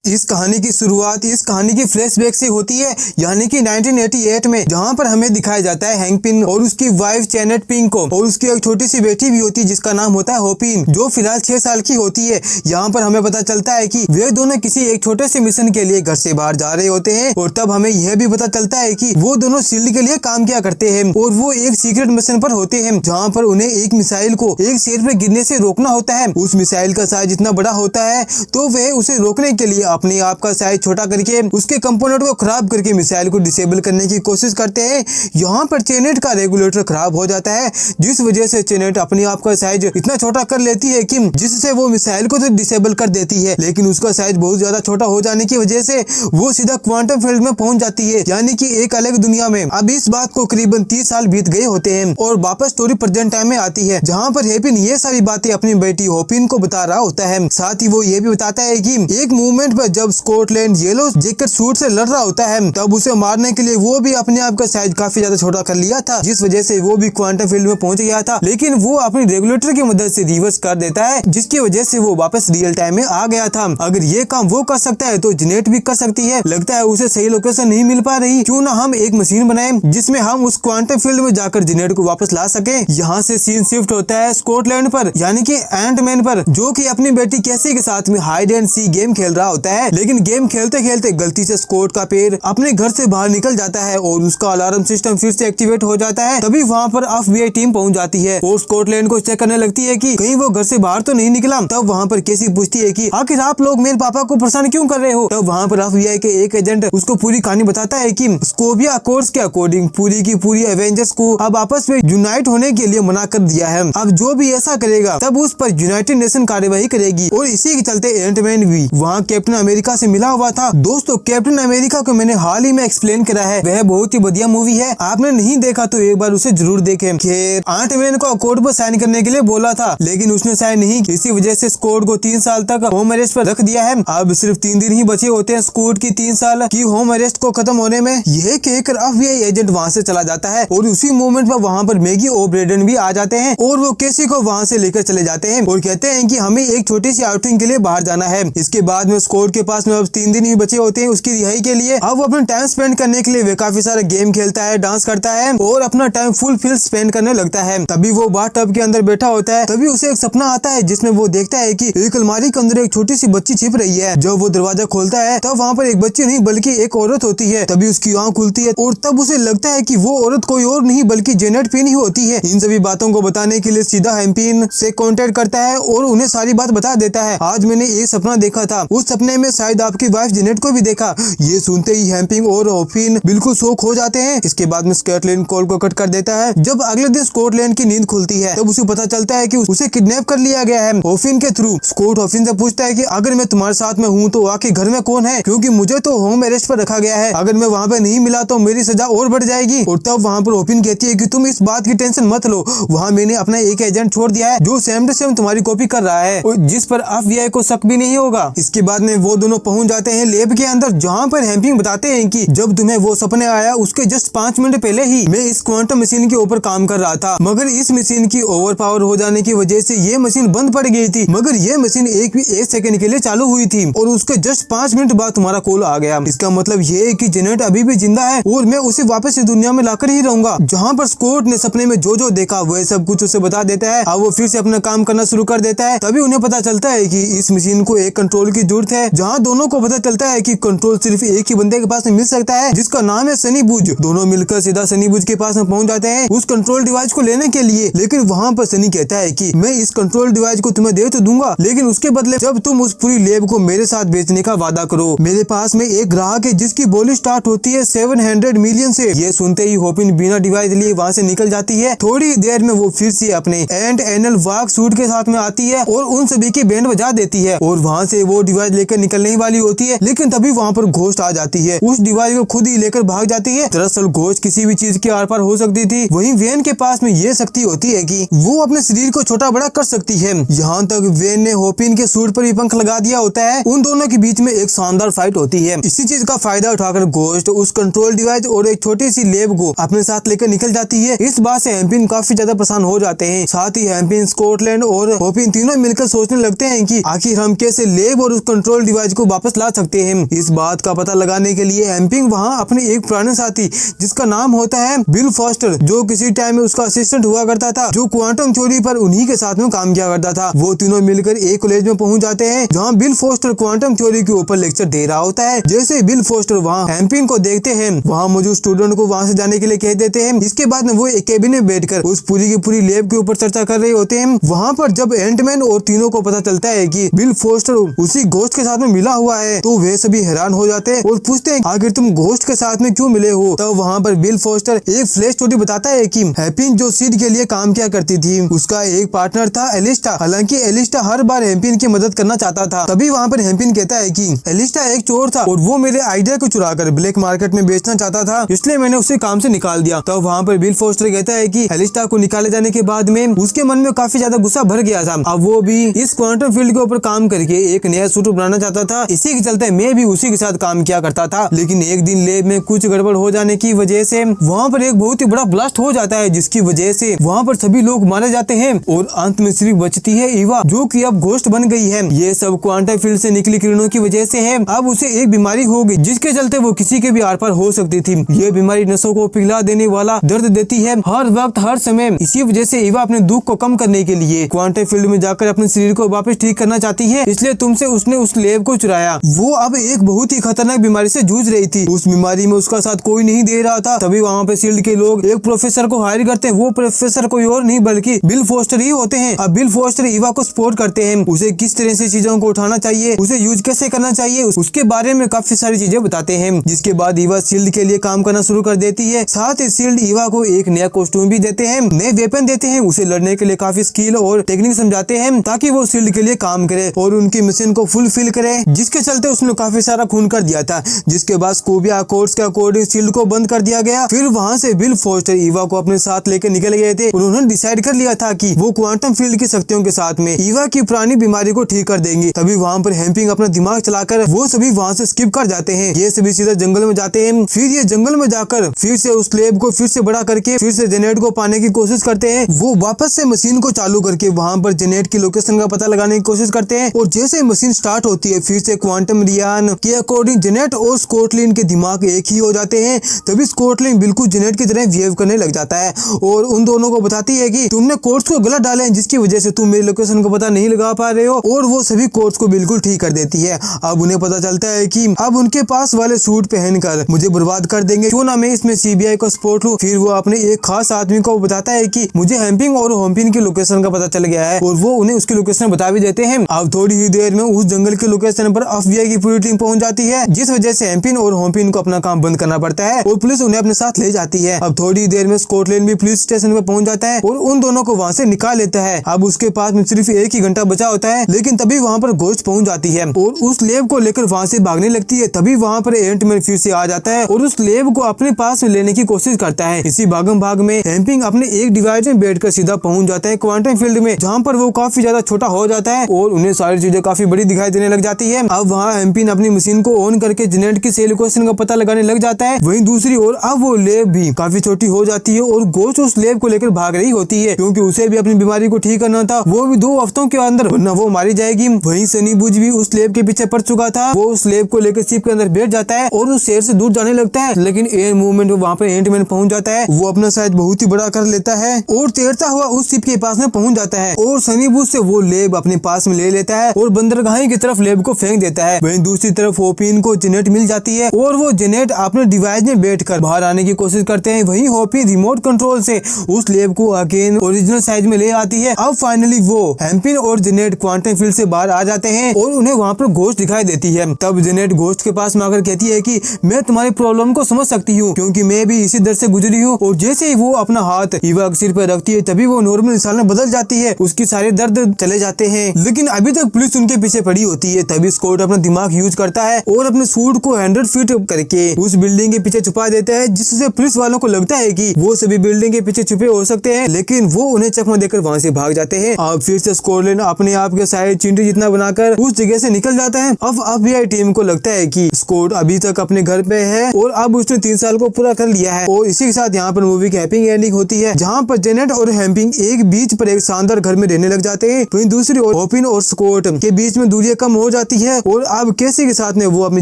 इस कहानी की शुरुआत इस कहानी की फ्लैशबैक से होती है, यानी कि 1988 में, जहां पर हमें दिखाया जाता है हैंक पिन और उसकी वाइफ जेनेट पिंग को, और उसकी एक छोटी सी बेटी भी होती है जिसका नाम होता है होपिन, जो फिलहाल 6 साल की होती है। यहाँ पर हमें पता चलता है कि वे दोनों किसी एक छोटे से मिशन के लिए घर से बाहर जा रहे होते हैं, और तब हमें यह भी पता चलता है कि वो दोनों शील्ड के लिए काम किया करते हैं, और वो एक सीक्रेट मिशन पर होते हैं जहाँ पर उन्हें एक मिसाइल को एक शहर पे गिरने से रोकना होता है। उस मिसाइल का साइज इतना बड़ा होता है तो वे उसे रोकने के लिए अपने आप का साइज छोटा करके उसके कंपोनेंट को खराब करके मिसाइल को डिसेबल करने की कोशिश करते हैं। यहाँ पर चेनेट का रेगुलेटर खराब हो जाता है, जिस वजह से चेनेट अपने आप का साइज इतना छोटा कर लेती है कि जिससे वो मिसाइल को तो डिसेबल कर देती है, लेकिन उसका साइज बहुत ज्यादा छोटा हो जाने की वजह से वो सीधा क्वांटम फील्ड में पहुंच जाती है, यानी कि एक अलग दुनिया में। अब इस बात को करीबन 30 साल बीत गए होते हैं और वापस स्टोरी प्रेजेंट टाइम में आती है, जहाँ पर हेपिन ये सारी बातें अपनी बेटी होपिन को बता रहा होता है। साथ ही वो ये भी बताता है कि एक मूवमेंट पर जब स्कॉटलैंड येलो जैकेट सूट से लड़ रहा होता है, तब उसे मारने के लिए वो भी अपने आप का साइज काफी ज्यादा छोटा कर लिया था, जिस वजह से वो भी क्वांटम फील्ड में पहुंच गया था, लेकिन वो अपनी रेगुलेटर की मदद से रिवर्स कर देता है, जिसकी वजह से वो वापस रियल टाइम में आ गया था। अगर ये काम वो कर सकता है तो जेनेट भी कर सकती है। लगता है उसे सही लोकेशन नहीं मिल पा रही, क्यों ना हम एक मशीन बनाएं जिसमें हम उस क्वांटम फील्ड में जाकर जेनेट को वापस ला सके। यहाँ से सीन शिफ्ट होता है स्कॉटलैंड पर, यानी कि एंटमैन पर, जो कि अपनी बेटी कैसी के साथ में हाइड एंड सी गेम खेल रहा होता है, लेकिन गेम खेलते खेलते गलती से स्कॉट का पैर अपने घर से बाहर निकल जाता है और उसका अलार्म सिस्टम फिर से एक्टिवेट हो जाता है। तभी वहाँ पर एफबीआई टीम पहुंच जाती है और स्कॉटलैंड को चेक करने लगती है कि कहीं वो घर से बाहर तो नहीं निकला। तब वहाँ पर केसी पूछती है कि आखिर आप लोग मेरे पापा को परेशान क्यों कर रहे हो। तब वहाँ पर एफबीआई के एक एजेंट उसको पूरी कहानी बताता है कि स्कोबिया अकॉर्ड्स के अकॉर्डिंग पूरी की पूरी एवेंजर्स को अब आपस में यूनाइट होने के लिए मना कर दिया है। अब जो भी ऐसा करेगा तब उस पर यूनाइटेड नेशन कार्यवाही करेगी, और इसी के चलते एंटमैन भी वहाँ कैप्टन अमेरिका से मिला हुआ था। दोस्तों, कैप्टन अमेरिका को मैंने हाल ही में एक्सप्लेन करा है, वह बहुत ही बढ़िया मूवी है, आपने नहीं देखा तो एक बार उसे जरूर देखें। खैर, एंटमैन को अकॉर्ड पर साइन करने के लिए बोला था, लेकिन उसने साइन नहीं की, इसी वजह से स्कॉट को 3 साल तक होम अरेस्ट पर रख दिया है। अब सिर्फ 3 दिन ही बचे होते हैं स्कॉट की 3 साल की होम अरेस्ट को खत्म होने में। यह कहकर एफबीआई एजेंट वहाँ से चला जाता है और उसी मोमेंट पर वहाँ पर मैगी और ब्रेडन भी आ जाते हैं और वो केसी को वहाँ से लेकर चले जाते हैं और कहते हैं कि हमें एक छोटी सी आउटिंग के लिए बाहर जाना है। इसके बाद में स्कॉट के पास में अब 3 दिन ही बचे होते हैं उसकी रिहाई के लिए। अब वो अपना टाइम स्पेंड करने के लिए वे काफी सारे गेम खेलता है, डांस करता है और अपना टाइम फुल फिल स्पेंड करने लगता है। तभी वो बाथटब के अंदर बैठा होता है, तभी उसे एक सपना आता है जिसमें वो देखता है कि एक अलमारी के अंदर एक छोटी सी बच्ची छिप रही है। जब वो दरवाजा खोलता है तब वहाँ पर एक बच्ची नहीं बल्कि एक औरत होती है। तभी उसकी आँख खुलती है और तब उसे लगता है कि वो औरत कोई और नहीं बल्कि जेनेट पिन ही होती है। इन सभी बातों को बताने के लिए सीधा हैम्पिन से कांटेक्ट करता है और उन्हें सारी बात बता देता है। आज मैंने एक सपना देखा था, उस सपने में शायद आपकी वाइफ जेनेट को भी देखा। ये सुनते ही हैम्पिन और होपिन बिल्कुल शॉक हो जाते हैं। इसके बाद में स्कॉटलैंड कॉल को कट कर देता है। जब अगले दिन स्कॉटलैंड की नींद खुलती है तब उसे पता चलता है कि उसे किडनैप कर लिया गया है होपिन के थ्रू। स्कॉट होपिन से पूछता है कि अगर मैं तुम्हारे साथ में हूँ तो आखिर घर में कौन है, क्योंकि मुझे तो होम अरेस्ट पर रखा गया है, अगर मैं वहाँ पे नहीं मिला तो मेरी सजा और बढ़ जाएगी। और तब वहाँ पर होपिन कहती है कि तुम इस बात की टेंशन मत लो, वहाँ मैंने अपना एक एजेंट छोड़ दिया है जो सेम टू सेम तुम्हारी कॉपी कर रहा है और जिस पर एफबीआई को शक भी नहीं होगा। इसके बाद में वो दोनों पहुंच जाते हैं लैब के अंदर, जहाँ पर हैम्पिंग बताते हैं कि जब तुम्हें वो सपने आया उसके जस्ट 5 मिनट पहले ही मैं इस क्वांटम मशीन के ऊपर काम कर रहा था, मगर इस मशीन की ओवर पावर हो जाने की वजह से ये मशीन बंद पड़ गई थी, मगर ये मशीन एक सेकंड के लिए चालू हुई थी और उसके जस्ट 5 मिनट बाद तुम्हारा कॉल आ गया। इसका मतलब ये है कि जेनेट अभी भी जिंदा है और मैं उसे वापस इस दुनिया में लाकर ही रहूंगा। जहाँ पर स्कॉट ने सपने में जो देखा वह सब कुछ उसे बता देता है। अब वो फिर से अपना काम करना शुरू कर देता है। तभी उन्हें पता चलता है कि इस मशीन को एक कंट्रोल की जरूरत है, जहाँ दोनों को पता चलता है कि कंट्रोल सिर्फ एक ही बंदे के पास में मिल सकता है, जिसका नाम है सनी बुज। दोनों मिलकर सीधा सनी बुज के पास में पहुंच जाते हैं उस कंट्रोल डिवाइस को लेने के लिए, लेकिन वहाँ पर सनी कहता है कि मैं इस कंट्रोल डिवाइस को तुम्हें दे तो दूंगा, लेकिन उसके बदले जब तुम उस पूरी लैब को मेरे साथ बेचने का वादा करो। मेरे पास में एक ग्राहक है जिसकी बोली स्टार्ट होती है 700 मिलियन से। ये सुनते ही होपिन बिना डिवाइस लिए वहाँ से निकल जाती है। थोड़ी देर में वो फिर से अपने एंड एनल वाक सूट के साथ में आती है और उन सभी की बैंड बजा देती है और वहाँ से वो डिवाइस लेकर निकलने वाली होती है, लेकिन तभी वहाँ पर घोस्ट आ जाती है। उस डिवाइस को खुद ही लेकर भाग जाती है। दरअसल घोस्ट किसी भी चीज के आर पार हो सकती थी, वहीं वेन के पास में ये शक्ति होती है कि वो अपने शरीर को छोटा बड़ा कर सकती है। यहाँ तक वेन ने होपिन के सूट पर भी पंख लगा दिया होता है। उन दोनों के बीच में एक शानदार फाइट होती है। इसी चीज का फायदा उठाकर घोस्ट उस कंट्रोल डिवाइस और एक छोटी सी लैब को अपने साथ लेकर निकल जाती है। इस बात से हैम्पिन काफी ज्यादा परेशान हो जाते हैं। साथ ही हैम्पिन, स्कॉटलैंड और होपिन तीनों मिलकर सोचने लगते हैं कि आखिर हम कैसे लैब और उस कंट्रोल डिवाइस डिवाइस को वापस ला सकते हैं। इस बात का पता लगाने के लिए हैंपिंग वहाँ अपने एक पुराने साथी जिसका नाम होता है बिल फॉस्टर, जो किसी टाइम में उसका असिस्टेंट हुआ करता था, जो क्वांटम थ्योरी पर उन्हीं के साथ में काम किया करता था, वो तीनों मिलकर एक कॉलेज में पहुंच जाते हैं जहाँ बिल फॉस्टर क्वांटम थ्योरी के ऊपर लेक्चर दे रहा होता है। जैसे बिल फॉस्टर वहाँ हैंपिंग को देखते हैं, वहाँ मौजूद स्टूडेंट को वहाँ से जाने के लिए कह देते हैं। इसके बाद में वो एक केबिन में बैठकर उस पूरी की पूरी लैब के ऊपर चर्चा कर रहे होते हैं। वहाँ पर जब एंटमैन और तीनों को पता चलता है कि बिल फॉस्टर उसी घोस्ट के साथ में मिला हुआ है, तो वे सभी हैरान हो जाते हैं और पूछते हैं आखिर तुम घोस्ट के साथ में क्यों मिले हो। तब वहाँ पर बिल फॉस्टर एक फ्लैश स्टोरी बताता है कि हैंपिंग जो सीड के लिए काम किया करती थी, उसका एक पार्टनर था एलिस्टा। हालांकि एलिस्टा हर बार हैंपिंग की मदद करना चाहता था। तभी वहाँ पर हैंपिंग कहता है कि एलिस्टा एक चोर था और वो मेरे आइडिया को चुराकर ब्लैक मार्केट में बेचना चाहता था, इसलिए मैंने उसे काम से निकाल दिया। तब वहाँ पर बिल फॉस्टर कहता है कि एलिस्टा को निकाले जाने के बाद में उसके मन में काफी ज्यादा गुस्सा भर गया था। अब वो भी इस क्वांटम फील्ड के ऊपर काम करके एक नया सूट बनाना चाहता था। इसी के चलते मैं भी उसी के साथ काम किया करता था। लेकिन एक दिन लैब में कुछ गड़बड़ हो जाने की वजह से वहाँ पर एक बहुत ही बड़ा ब्लास्ट हो जाता है, जिसकी वजह से वहाँ पर सभी लोग मारे जाते हैं और अंत में सिर्फ बचती है ईवा, जो कि अब घोस्ट बन गई है। ये सब क्वांटम फील्ड से निकली किरणों की वजह से है। अब उसे एक बीमारी हो गई जिसके चलते वो किसी के भी आर पार हो सकती थी। ये बीमारी नसों को पिघला देने वाला दर्द देती है हर वक्त हर समय। इसी वजह से ईवा अपने दुख को कम करने के लिए क्वांटम फील्ड में जाकर अपने शरीर को वापस ठीक करना चाहती है, इसलिए तुमसे उसने उस लैब को चुराया। वो अब एक बहुत ही खतरनाक बीमारी से जूझ रही थी। उस बीमारी में उसका साथ कोई नहीं दे रहा था। तभी वहाँ पे शील्ड के लोग एक प्रोफेसर को हायर करते हैं। वो प्रोफेसर कोई और नहीं बल्कि बिल फॉस्टर ही होते हैं। अब बिल फॉस्टर ईवा को सपोर्ट करते हैं, उसे किस तरह से चीजों को उठाना चाहिए, उसे यूज कैसे करना चाहिए, उसके बारे में काफी सारी चीजें बताते हैं। जिसके बाद ईवा शील्ड के लिए काम करना शुरू कर देती है। साथ ही शील्ड ईवा को एक नया कॉस्ट्यूम भी देते हैं, नए वेपन देते हैं, उसे लड़ने के लिए काफी स्किल और टेक्निक समझाते हैं ताकि वो शील्ड के लिए काम करे और उनकी मिशन को फुलफिल करे, जिसके चलते उसने काफी सारा खून कर दिया था। जिसके बाद स्कोबिया अकॉर्ड्स के अकॉर्डिंग शील्ड को बंद कर दिया गया। फिर वहाँ से बिल फॉस्टर ईवा को अपने साथ लेकर निकल गए थे। उन्होंने डिसाइड कर लिया था कि वो क्वांटम फील्ड की शक्तियों के साथ में ईवा की पुरानी बीमारी को ठीक कर देंगे। तभी वहाँ पर हैंपिंग अपना दिमाग चलाकर वो सभी वहाँ से स्किप कर जाते हैं। ये सभी सीधा जंगल में जाते हैं। फिर ये जंगल में जाकर फिर से उस लैब को फिर से बड़ा करके फिर से जेनेट को पाने की कोशिश करते हैं। वो वापस से मशीन को चालू करके वहाँ पर जेनेट की लोकेशन का पता लगाने की कोशिश करते हैं और जैसे मशीन स्टार्ट होती है फिर से क्वांटम रियान के अकॉर्डिंग जेनेट और स्कॉटलैंड के दिमाग एक ही हो जाते हैं। तभी स्कॉटलैंड बिल्कुल जेनेट की तरह बिहेव करने लग जाता है और उन दोनों को बताती है कि तुमने कोड्स को गलत डाले हैं, जिसकी वजह से तुम मेरी लोकेशन को पता नहीं लगा पा रहे हो, और वो सभी कोड्स को बिल्कुल ठीक कर देती है। अब उन्हें पता चलता है कि अब उनके पास वाले सूट पहनकर मुझे बर्बाद कर देंगे, क्यों ना मैं इसमें सीबीआई को सपोर्ट लूं। फिर वो अपने एक खास आदमी को बताता है कि मुझे हैंपिंग और होपिन की लोकेशन का पता चल गया है और वो उन्हें उसकी लोकेशन बता भी देते हैं। अब थोड़ी ही देर में उस जंगल की लोकेशन पर एफबीआई की पूरी टीम पहुंच जाती है, जिस वजह से हैंपिन और होपिन को अपना काम बंद करना पड़ता है और पुलिस उन्हें अपने साथ ले जाती है। अब थोड़ी देर में स्कॉटलैंड भी पुलिस स्टेशन पर पहुंच जाता है और उन दोनों को वहां से निकाल लेता है। अब उसके पास में सिर्फ 1 ही घंटा बचा होता है, लेकिन तभी वहां पर घोस्ट पहुंच जाती है और उस लैब को लेकर वहां से भागने लगती है। तभी वहां पर एंटमैन फिर से आ जाता है और उस लैब को अपने पास में लेने की कोशिश करता है। इसी भागम भाग में हैंपिंग अपने एक डिवाइस में बैठकर सीधा पहुंच जाता है क्वांटम फील्ड में, जहाँ पर वो काफी ज्यादा छोटा हो जाता है और उन्हें सारी चीजें काफी बड़ी दिखाई देने लग जाती है। अब वहाँ हैंपिंग अपनी मशीन को ऑन करके जेनेट की सेल लोकेशन का पता लगाने लग जाता है। वहीं दूसरी ओर अब वो लैब भी काफी छोटी हो जाती है और घोस्ट उस लैब को लेकर भाग रही होती है, क्योंकि उसे भी अपनी बीमारी को ठीक करना था, वो भी 2 हफ्तों के अंदर, वरना वो मारी जाएगी। वहीं सनी बुज भी उस लैब के पीछे पड़ चुका था। वो उस लैब को लेकर शिप के अंदर बैठ जाता है और उस शहर से दूर जाने लगता है, लेकिन एयर मूवमेंट में वहाँ पर एंटमैन पहुंच जाता है। वो अपना साइज बहुत ही बड़ा कर लेता है और तैरता हुआ उस शिप के पास में पहुंच जाता है और सनी बुज से वो लैब अपने पास में ले लेता है और बंदरगाह की तरफ लैब को फेंक देता है। वहीं दूसरी तरफ होपिन को जेनेट मिल जाती है और वो जेनेट अपने डिवाइस में बैठकर बाहर आने की कोशिश करते हैं। वहीं होपिन रिमोट कंट्रोल से उस लैब को अगेन ओरिजिनल साइज में ले आती है। अब फाइनली वो हैंपिन और जेनेट क्वांटम फील्ड से बाहर आ जाते हैं और उन्हें वहाँ पर घोस्ट दिखाई देती है। तब जेनेट घोस्ट के पास में आकर कहती है कि मैं तुम्हारी प्रॉब्लम को समझ सकती हूँ, क्योंकि मैं भी इसी दर से गुजरी हूँ। और जैसे ही वो अपना हाथ ईवा के सिर पर रखती है तभी वो नॉर्मल इंसान में बदल जाती है, उसकी सारे दर्द चले जाते हैं। लेकिन अभी तक पुलिस उनके पीछे पड़ी होती है। तभी स्कॉट अपना दिमाग यूज करता है और अपने सूट को 100 फीट करके उस बिल्डिंग के पीछे छुपा देता है, जिससे पुलिस वालों को लगता है कि वो सभी बिल्डिंग के पीछे छुपे हो सकते हैं, लेकिन वो उन्हें चकमा देकर वहाँ से भाग जाते हैं। अब फिर से स्कॉटलैंड अपने आप के साइज चिंटी जितना बनाकर उस जगह से निकल जाता है। अब एफबीआई टीम को लगता है कि स्कॉट अभी तक अपने घर पे है और अब उसने 3 साल को पूरा कर लिया है। और इसी के साथ यहाँ पर मूवी की हैप्पी एंडिंग होती है, जहाँ पर जेनेट और हैंपिंग एक बीच पर एक शानदार घर में रहने लग जाते हैं। वहीं दूसरी ओर होपिन और स्कॉट के बीच में दूरियां कम हो जाती है और अब कैसी के साथ में वो अपनी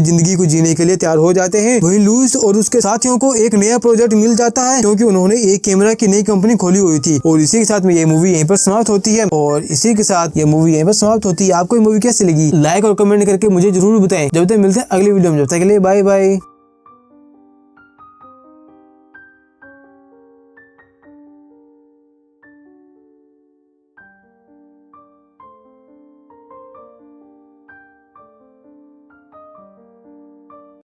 जिंदगी को जीने के लिए तैयार हो जाते हैं। वहीं लुइस और उसके साथियों को एक नया प्रोजेक्ट मिल जाता है क्योंकि उन्होंने एक कैमरा की नई कंपनी खोली हुई थी। और इसी के साथ में ये मूवी यहीं पर समाप्त होती है। और इसी के साथ ये मूवी यहीं पर समाप्त होती है। आपको ये मूवी कैसी लगी लाइक और कमेंट करके मुझे जरूर बताएं। जब तक मिलते हैं अगली वीडियो में, जब तक के लिए बाय बाय।